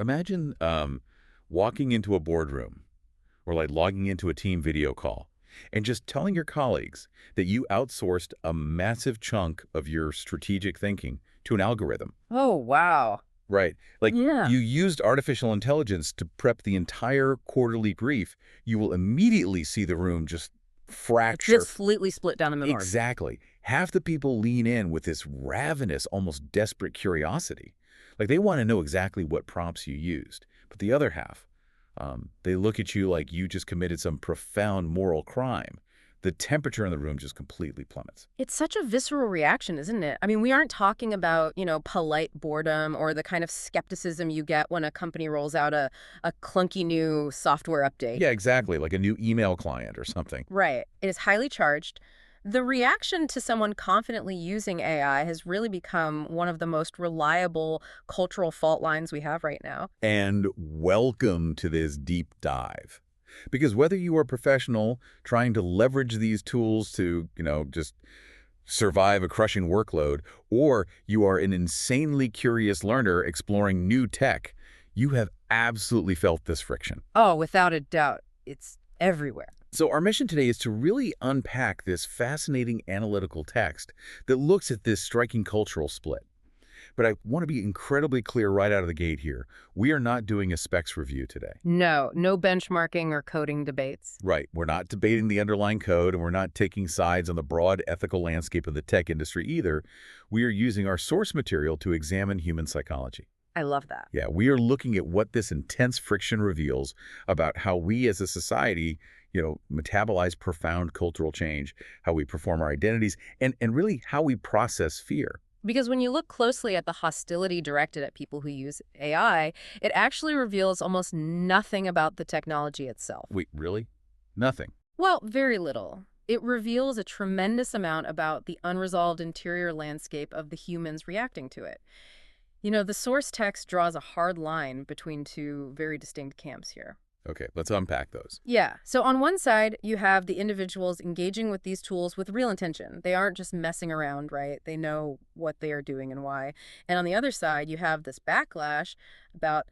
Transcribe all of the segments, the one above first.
Imagine walking into a boardroom or like logging into a team video call and just telling your colleagues that you outsourced a massive chunk of your strategic thinking to an algorithm. Oh, wow. Right. Like Yeah. you used artificial intelligence to prep the entire quarterly brief. You will immediately see the room just fracture. Just completely split down the middle. Exactly. Half the people lean in with this ravenous, almost desperate curiosity. Like they want to know exactly what prompts you used. But the other half, they look at you like you just committed some profound moral crime. The temperature in the room just completely plummets. It's such a visceral reaction, isn't it? I mean, we aren't talking about, polite boredom or the kind of skepticism you get when a company rolls out a clunky new software update. Yeah, exactly. Like a new email client or something. Right. It is highly charged. The reaction to someone confidently using AI has really become one of the most reliable cultural fault lines we have right now. And welcome to this deep dive. Because whether you are a professional trying to leverage these tools to, just survive a crushing workload, or you are an insanely curious learner exploring new tech, you have absolutely felt this friction. Oh, without a doubt. It's everywhere. So our mission today is to really unpack this fascinating analytical text that looks at this striking cultural split. But I want to be incredibly clear right out of the gate here. We are not doing a specs review today. No benchmarking or coding debates. Right. We're not debating the underlying code, and we're not taking sides on the broad ethical landscape of the tech industry either. We are using our source material to examine human psychology. I love that. Yeah, we are looking at what this intense friction reveals about how we as a society, metabolize profound cultural change, how we perform our identities, and really how we process fear. Because when you look closely at the hostility directed at people who use AI, it actually reveals almost nothing about the technology itself. Wait, really? Nothing. Well, very little. It reveals a tremendous amount about the unresolved interior landscape of the humans reacting to it. The source text draws a hard line between two very distinct camps here. Okay, let's unpack those. Yeah. So on one side, you have the individuals engaging with these tools with real intention. They aren't just messing around, right? They know what they are doing and why. And on the other side, you have this backlash about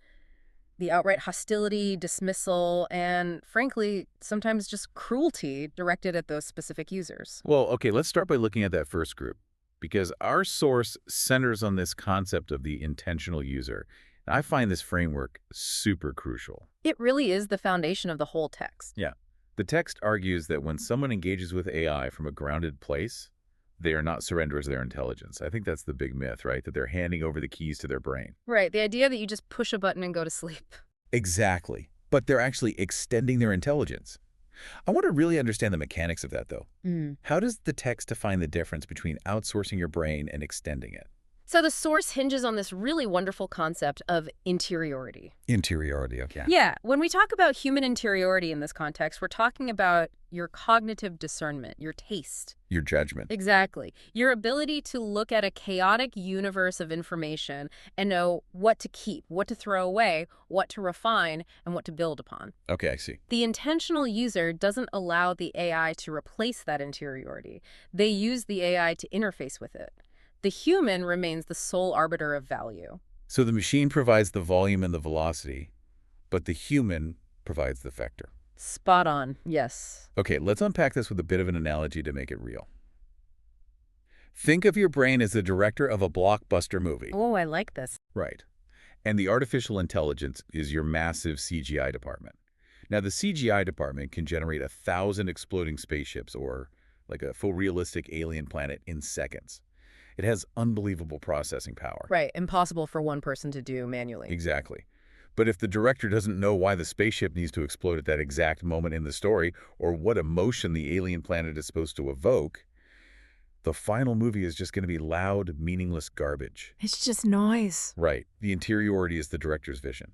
the outright hostility, dismissal, and frankly, sometimes just cruelty directed at those specific users. Well, okay, let's start by looking at that first group, because our source centers on this concept of the intentional user. I find this framework super crucial. It really is the foundation of the whole text. Yeah. The text argues that when someone engages with AI from a grounded place, they are not surrenders to their intelligence. I think that's the big myth, right? That they're handing over the keys to their brain. Right. The idea that you just push a button and go to sleep. Exactly. But they're actually extending their intelligence. I want to really understand the mechanics of that, though. How does the text define the difference between outsourcing your brain and extending it? So the source hinges on this really wonderful concept of interiority. Interiority, okay. Yeah, when we talk about human interiority in this context, we're talking about your cognitive discernment, your taste. Your judgment. Exactly. Your ability to look at a chaotic universe of information and know what to keep, what to throw away, what to refine, and what to build upon. Okay, I see. The intentional user doesn't allow the AI to replace that interiority. They use the AI to interface with it. The human remains the sole arbiter of value. So the machine provides the volume and the velocity, but the human provides the vector. Spot on, yes. Okay, let's unpack this with a bit of an analogy to make it real. Think of your brain as the director of a blockbuster movie. Oh, I like this. Right. And the artificial intelligence is your massive CGI department. Now, the CGI department can generate 1,000 exploding spaceships or like a full realistic alien planet in seconds. It has unbelievable processing power. Right, impossible for one person to do manually. Exactly. But if the director doesn't know why the spaceship needs to explode at that exact moment in the story, or what emotion the alien planet is supposed to evoke, the final movie is just going to be loud, meaningless garbage. It's just noise. Right. The interiority is the director's vision.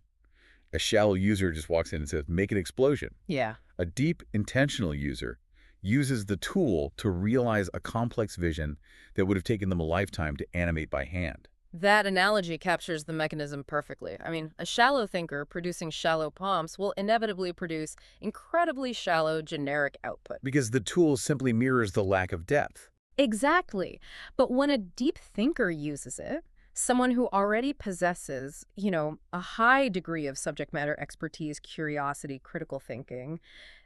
A shallow user just walks in and says, make an explosion. Yeah. A deep, intentional user uses the tool to realize a complex vision that would have taken them a lifetime to animate by hand. That analogy captures the mechanism perfectly. I mean, a shallow thinker producing shallow prompts will inevitably produce incredibly shallow generic output. Because the tool simply mirrors the lack of depth. Exactly. But when a deep thinker uses it, Someone who already possesses, a high degree of subject matter expertise, curiosity, critical thinking,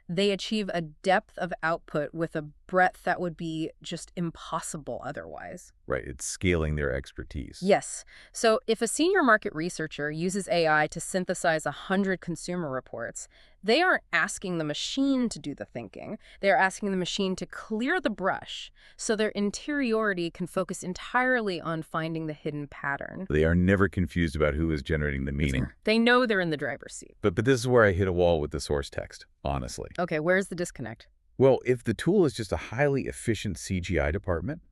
they achieve a depth of output with a breadth that would be just impossible otherwise. Right, it's scaling their expertise. Yes. So if a senior market researcher uses AI to synthesize 100 consumer reports, they aren't asking the machine to do the thinking. They're asking the machine to clear the brush so their interiority can focus entirely on finding the hidden pattern. They are never confused about who is generating the meaning. They know they're in the driver's seat. But this is where I hit a wall with the source text, honestly. Okay, where's the disconnect? Well, if the tool is just a highly efficient CGI department,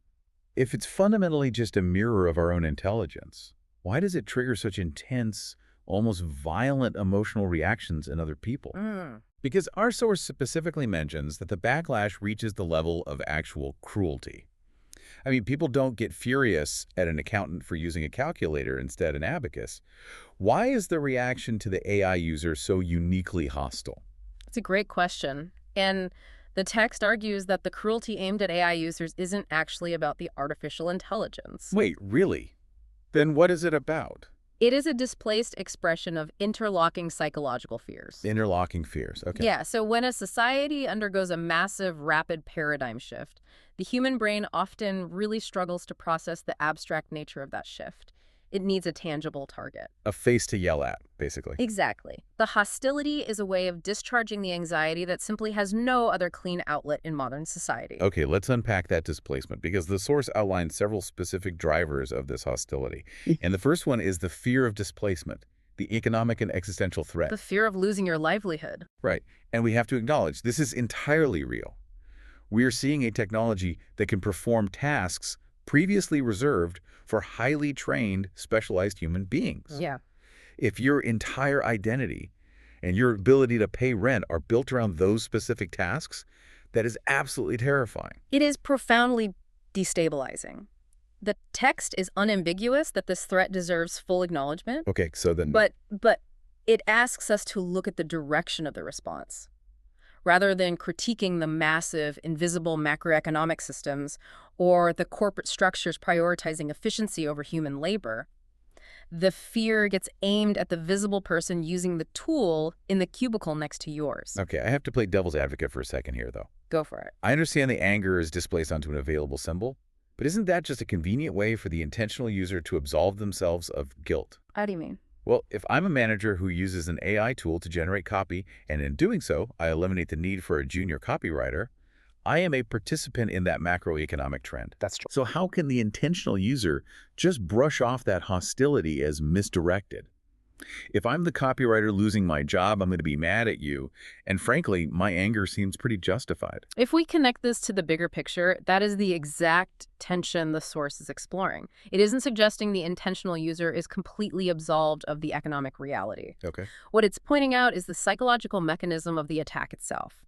if it's fundamentally just a mirror of our own intelligence, why does it trigger such intense, almost violent emotional reactions in other people? Because our source specifically mentions that the backlash reaches the level of actual cruelty. I mean, people don't get furious at an accountant for using a calculator instead of an abacus. Why is the reaction to the AI user so uniquely hostile? It's a great question. And the text argues that the cruelty aimed at AI users isn't actually about the artificial intelligence. Wait, really? Then what is it about? It is a displaced expression of interlocking psychological fears. Interlocking fears. Okay. Yeah, so when a society undergoes a massive, rapid paradigm shift, the human brain often really struggles to process the abstract nature of that shift. It needs a tangible target. A face to yell at, basically. Exactly. The hostility is a way of discharging the anxiety that simply has no other clean outlet in modern society. Okay, let's unpack that displacement, because the source outlines several specific drivers of this hostility. And the first one is the fear of displacement, the economic and existential threat. The fear of losing your livelihood. Right. And we have to acknowledge this is entirely real. We are seeing a technology that can perform tasks previously reserved for highly trained, specialized human beings. Yeah. If your entire identity and your ability to pay rent are built around those specific tasks, that is absolutely terrifying. It is profoundly destabilizing. The text is unambiguous that this threat deserves full acknowledgement. Okay, so then... But it asks us to look at the direction of the response. Rather than critiquing the massive, invisible macroeconomic systems or the corporate structures prioritizing efficiency over human labor, the fear gets aimed at the visible person using the tool in the cubicle next to yours. Okay, I have to play devil's advocate for a second here, though. Go for it. I understand the anger is displaced onto an available symbol, but isn't that just a convenient way for the intentional user to absolve themselves of guilt? How do you mean? Well, if I'm a manager who uses an AI tool to generate copy, and in doing so, I eliminate the need for a junior copywriter, I am a participant in that macroeconomic trend. That's true. So how can the intentional user just brush off that hostility as misdirected? If I'm the copywriter losing my job, I'm going to be mad at you, and frankly, my anger seems pretty justified. If we connect this to the bigger picture, that is the exact tension the source is exploring. It isn't suggesting the intentional user is completely absolved of the economic reality. Okay. What it's pointing out is the psychological mechanism of the attack itself.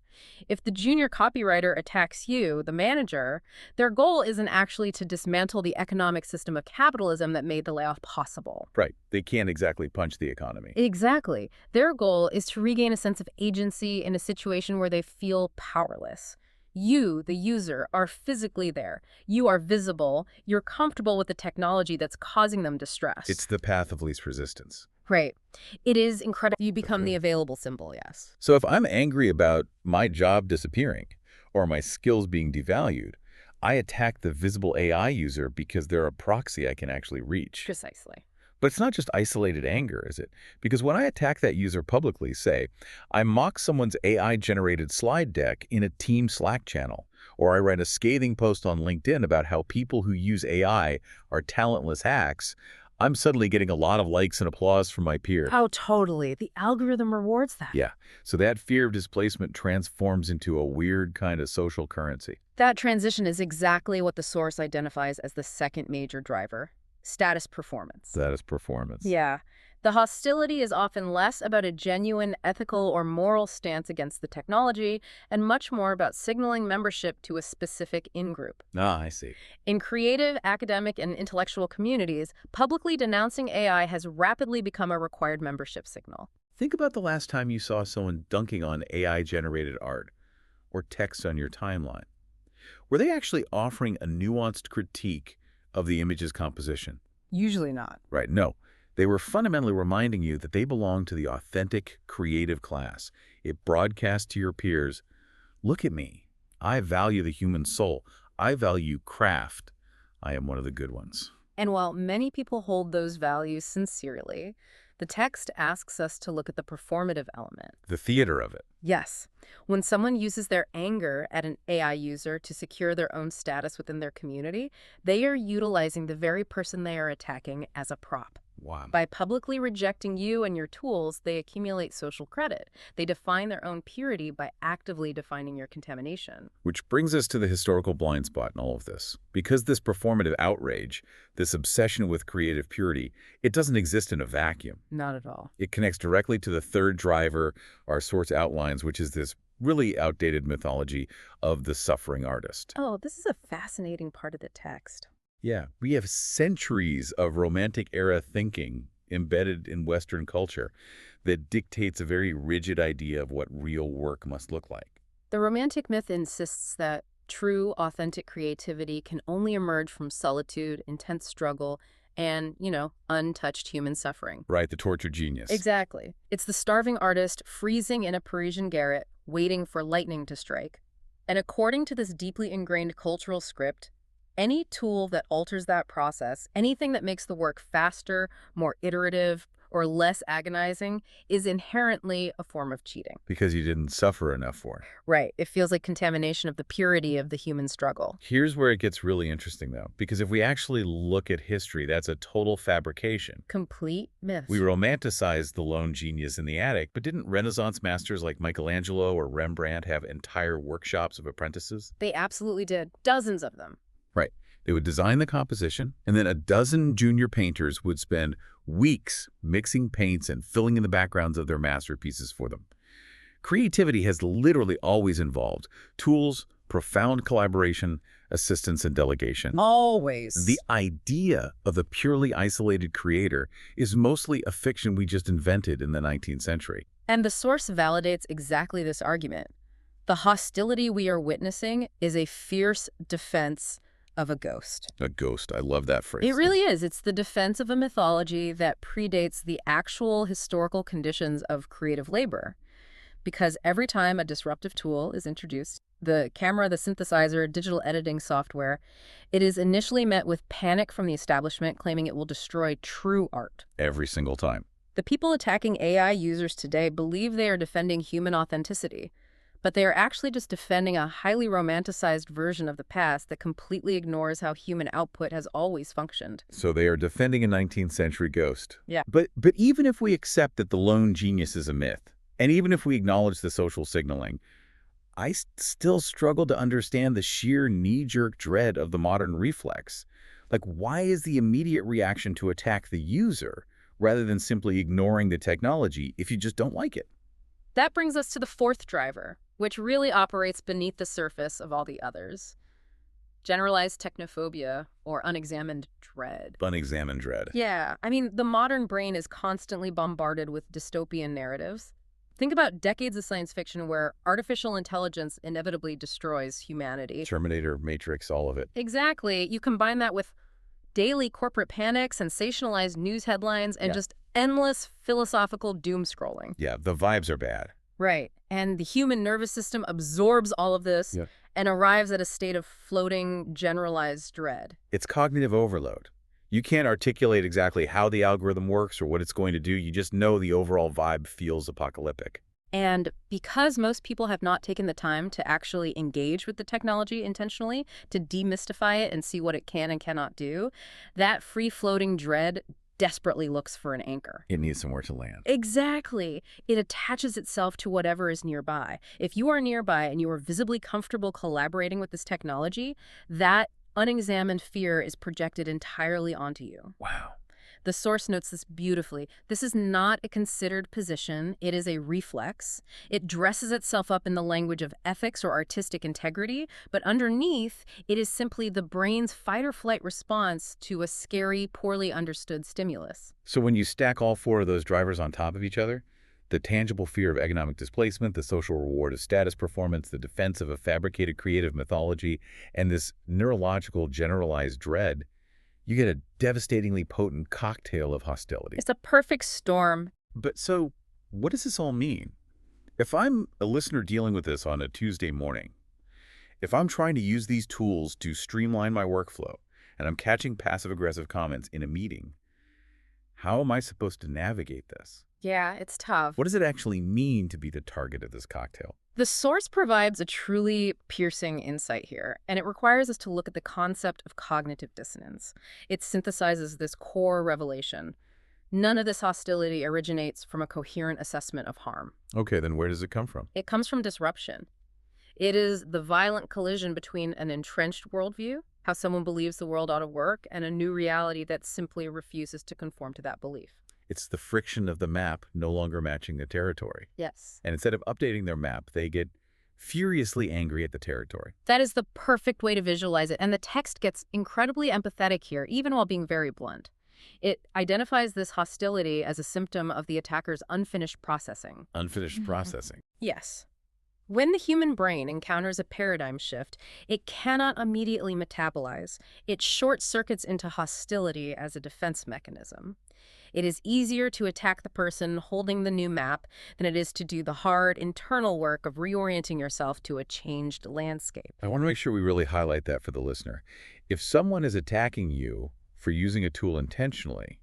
If the junior copywriter attacks you, the manager, their goal isn't actually to dismantle the economic system of capitalism that made the layoff possible. Right. They can't exactly punch the economy. Exactly. Their goal is to regain a sense of agency in a situation where they feel powerless. You, the user, are physically there. You are visible. You're comfortable with the technology that's causing them distress. It's the path of least resistance. Right. It is incredible. You become the available symbol, yes. So if I'm angry about my job disappearing or my skills being devalued, I attack the visible AI user because they're a proxy I can actually reach. Precisely. But it's not just isolated anger, is it? Because when I attack that user publicly, say, I mock someone's AI-generated slide deck in a team Slack channel, or I write a scathing post on LinkedIn about how people who use AI are talentless hacks, I'm suddenly getting a lot of likes and applause from my peers. Oh, totally. The algorithm rewards that. Yeah, so that fear of displacement transforms into a weird kind of social currency. That transition is exactly what the source identifies as the second major driver, status performance. That is performance. Yeah. The hostility is often less about a genuine ethical or moral stance against the technology and much more about signaling membership to a specific in-group. Ah, I see. In creative, academic, and intellectual communities, publicly denouncing AI has rapidly become a required membership signal. Think about the last time you saw someone dunking on AI-generated art or text on your timeline. Were they actually offering a nuanced critique of the image's composition? Usually not. Right, no. They were fundamentally reminding you that they belong to the authentic, creative class. It broadcasts to your peers, look at me. I value the human soul. I value craft. I am one of the good ones. And while many people hold those values sincerely, the text asks us to look at the performative element. The theater of it. Yes, when someone uses their anger at an AI user to secure their own status within their community, they are utilizing the very person they are attacking as a prop. Wow. By publicly rejecting you and your tools, they accumulate social credit. They define their own purity by actively defining your contamination. Which brings us to the historical blind spot in all of this. Because this performative outrage, this obsession with creative purity, it doesn't exist in a vacuum. Not at all. It connects directly to the third driver our source outlines, which is this really outdated mythology of the suffering artist. Oh, this is a fascinating part of the text. Yeah, we have centuries of Romantic-era thinking embedded in Western culture that dictates a very rigid idea of what real work must look like. The Romantic myth insists that true, authentic creativity can only emerge from solitude, intense struggle, and, untouched human suffering. Right, the tortured genius. Exactly. It's the starving artist freezing in a Parisian garret, waiting for lightning to strike. And according to this deeply ingrained cultural script, any tool that alters that process, anything that makes the work faster, more iterative, or less agonizing, is inherently a form of cheating. Because you didn't suffer enough for it. Right. It feels like contamination of the purity of the human struggle. Here's where it gets really interesting, though, because if we actually look at history, that's a total fabrication. Complete myth. We romanticize the lone genius in the attic, but didn't Renaissance masters like Michelangelo or Rembrandt have entire workshops of apprentices? They absolutely did. Dozens of them. Right. They would design the composition, and then a dozen junior painters would spend weeks mixing paints and filling in the backgrounds of their masterpieces for them. Creativity has literally always involved tools, profound collaboration, assistance, and delegation. Always. The idea of the purely isolated creator is mostly a fiction we just invented in the 19th century. And the source validates exactly this argument. The hostility we are witnessing is a fierce defense of a ghost. A ghost. I love that phrase. It really is. It's the defense of a mythology that predates the actual historical conditions of creative labor. Because every time a disruptive tool is introduced, the camera, the synthesizer, digital editing software, it is initially met with panic from the establishment claiming it will destroy true art. Every single time. The people attacking AI users today believe they are defending human authenticity, but they are actually just defending a highly romanticized version of the past that completely ignores how human output has always functioned. So they are defending a 19th century ghost. Yeah. But even if we accept that the lone genius is a myth, and even if we acknowledge the social signaling, I still struggle to understand the sheer knee-jerk dread of the modern reflex. Like, why is the immediate reaction to attack the user rather than simply ignoring the technology if you just don't like it? That brings us to the fourth driver, which really operates beneath the surface of all the others. Generalized technophobia, or unexamined dread. Unexamined dread. Yeah, I mean, the modern brain is constantly bombarded with dystopian narratives. Think about decades of science fiction where artificial intelligence inevitably destroys humanity. Terminator, Matrix, all of it. Exactly. You combine that with daily corporate panic, sensationalized news headlines, and just endless philosophical doom scrolling. Yeah, the vibes are bad. Right. And the human nervous system absorbs all of this and arrives at a state of floating, generalized dread. It's cognitive overload. You can't articulate exactly how the algorithm works or what it's going to do. You just know the overall vibe feels apocalyptic. And because most people have not taken the time to actually engage with the technology intentionally, to demystify it and see what it can and cannot do, that free-floating dread desperately looks for an anchor. It needs somewhere to land. Exactly. It attaches itself to whatever is nearby. If you are nearby and you are visibly comfortable collaborating with this technology, that unexamined fear is projected entirely onto you. Wow. The source notes this beautifully. This is not a considered position. It is a reflex. It dresses itself up in the language of ethics or artistic integrity, but underneath, it is simply the brain's fight-or-flight response to a scary, poorly understood stimulus. So when you stack all four of those drivers on top of each other, the tangible fear of economic displacement, the social reward of status performance, the defense of a fabricated creative mythology, and this neurological generalized dread, You get a devastatingly potent cocktail of hostility. It's a perfect storm. But so, what does this all mean? If I'm a listener dealing with this on a Tuesday morning, if I'm trying to use these tools to streamline my workflow, and I'm catching passive-aggressive comments in a meeting, how am I supposed to navigate this? Yeah, it's tough. What does it actually mean to be the target of this cocktail? The source provides a truly piercing insight here, and it requires us to look at the concept of cognitive dissonance. It synthesizes this core revelation. None of this hostility originates from a coherent assessment of harm. Okay, then where does it come from? It comes from disruption. It is the violent collision between an entrenched worldview, how someone believes the world ought to work, and a new reality that simply refuses to conform to that belief. It's the friction of the map no longer matching the territory. Yes. And instead of updating their map, they get furiously angry at the territory. That is the perfect way to visualize it, and the text gets incredibly empathetic here, even while being very blunt. It identifies this hostility as a symptom of the attacker's unfinished processing. Unfinished processing. Yes. When the human brain encounters a paradigm shift, it cannot immediately metabolize. It short-circuits into hostility as a defense mechanism. It is easier to attack the person holding the new map than it is to do the hard internal work of reorienting yourself to a changed landscape. I want to make sure we really highlight that for the listener. If someone is attacking you for using a tool intentionally,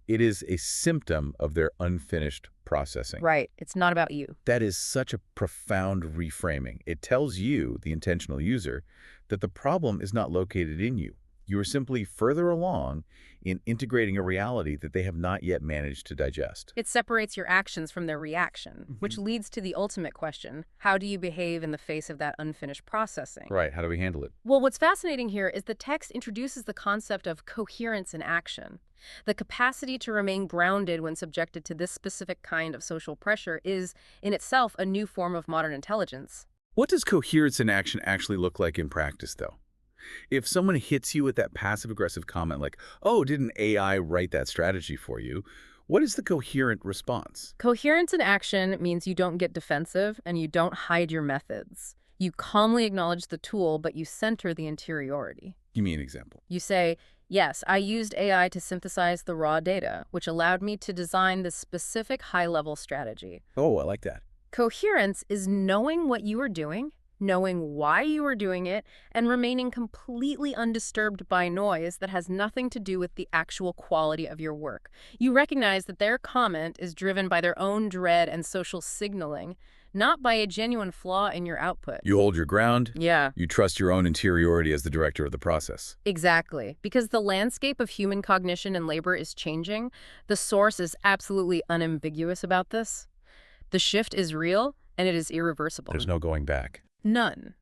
it is a symptom of their unfinished processing. Right. It's not about you. That is such a profound reframing. It tells you, the intentional user, that the problem is not located in you. You are simply further along in integrating a reality that they have not yet managed to digest. It separates your actions from their reaction, which leads to the ultimate question: how do you behave in the face of that unfinished processing? Right. How do we handle it? Well, what's fascinating here is the text introduces the concept of coherence in action. The capacity to remain grounded when subjected to this specific kind of social pressure is, in itself, a new form of modern intelligence. What does coherence in action actually look like in practice, though? If someone hits you with that passive-aggressive comment like, oh, didn't AI write that strategy for you? What is the coherent response? Coherence in action means you don't get defensive and you don't hide your methods. You calmly acknowledge the tool, but you center the interiority. Give me an example. You say, yes, I used AI to synthesize the raw data, which allowed me to design this specific high-level strategy. Oh, I like that. Coherence is knowing what you are doing, knowing why you are doing it, and remaining completely undisturbed by noise that has nothing to do with the actual quality of your work. You recognize that their comment is driven by their own dread and social signaling, not by a genuine flaw in your output. You hold your ground. Yeah. You trust your own interiority as the director of the process. Exactly. Because the landscape of human cognition and labor is changing, the source is absolutely unambiguous about this. The shift is real, and it is irreversible. There's no going back. None.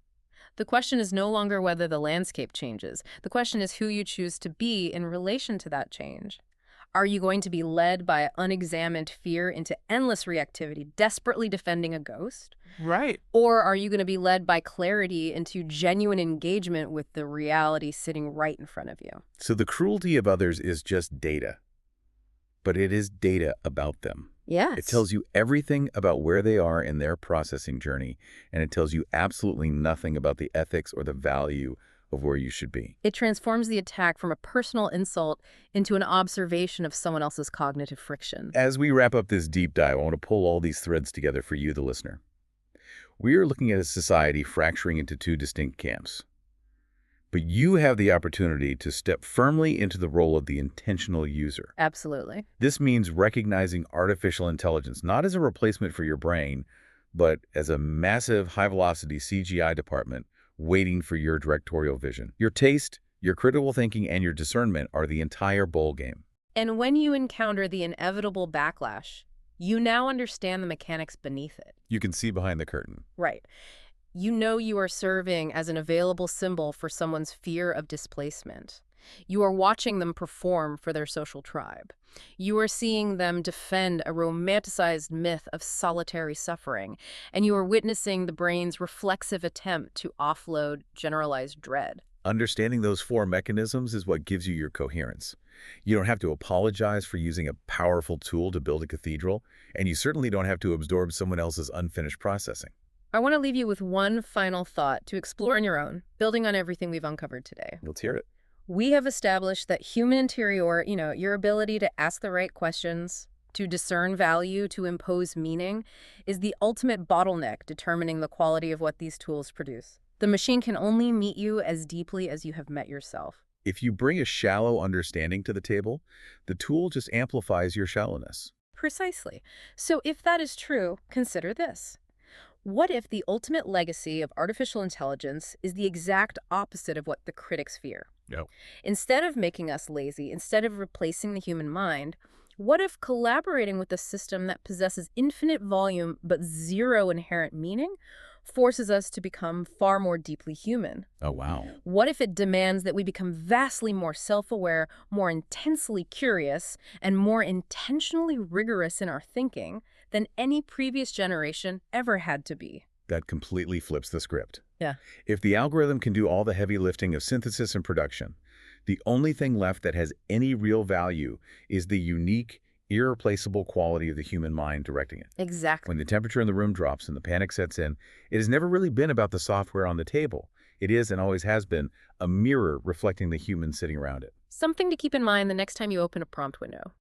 The question is no longer whether the landscape changes. The question is who you choose to be in relation to that change. Are you going to be led by unexamined fear into endless reactivity, desperately defending a ghost? Right. Or are you going to be led by clarity into genuine engagement with the reality sitting right in front of you? So the cruelty of others is just data, but it is data about them. Yes. It tells you everything about where they are in their processing journey, and it tells you absolutely nothing about the ethics or the value of where you should be. It transforms the attack from a personal insult into an observation of someone else's cognitive friction. As we wrap up this deep dive, I want to pull all these threads together for you, the listener. We are looking at a society fracturing into two distinct camps. But you have the opportunity to step firmly into the role of the intentional user. Absolutely. This means recognizing artificial intelligence not as a replacement for your brain, but as a massive high-velocity CGI department waiting for your directorial vision. Your taste, your critical thinking, and your discernment are the entire bowl game. And when you encounter the inevitable backlash, you now understand the mechanics beneath it. You can see behind the curtain. Right. You know you are serving as an available symbol for someone's fear of displacement. You are watching them perform for their social tribe. You are seeing them defend a romanticized myth of solitary suffering, and you are witnessing the brain's reflexive attempt to offload generalized dread. Understanding those four mechanisms is what gives you your coherence. You don't have to apologize for using a powerful tool to build a cathedral, and you certainly don't have to absorb someone else's unfinished processing. I want to leave you with one final thought to explore on your own, building on everything we've uncovered today. Let's hear it. We have established that human interior, your ability to ask the right questions, to discern value, to impose meaning, is the ultimate bottleneck determining the quality of what these tools produce. The machine can only meet you as deeply as you have met yourself. If you bring a shallow understanding to the table, the tool just amplifies your shallowness. Precisely. So if that is true, consider this. What if the ultimate legacy of artificial intelligence is the exact opposite of what the critics fear? No. Instead of making us lazy, instead of replacing the human mind, what if collaborating with a system that possesses infinite volume but zero inherent meaning forces us to become far more deeply human? Oh, wow. What if it demands that we become vastly more self-aware, more intensely curious, and more intentionally rigorous in our thinking than any previous generation ever had to be? That completely flips the script. Yeah. If the algorithm can do all the heavy lifting of synthesis and production, the only thing left that has any real value is the unique, irreplaceable quality of the human mind directing it. Exactly. When the temperature in the room drops and the panic sets in, it has never really been about the software on the table. It is, and always has been, a mirror reflecting the human sitting around it. Something to keep in mind the next time you open a prompt window.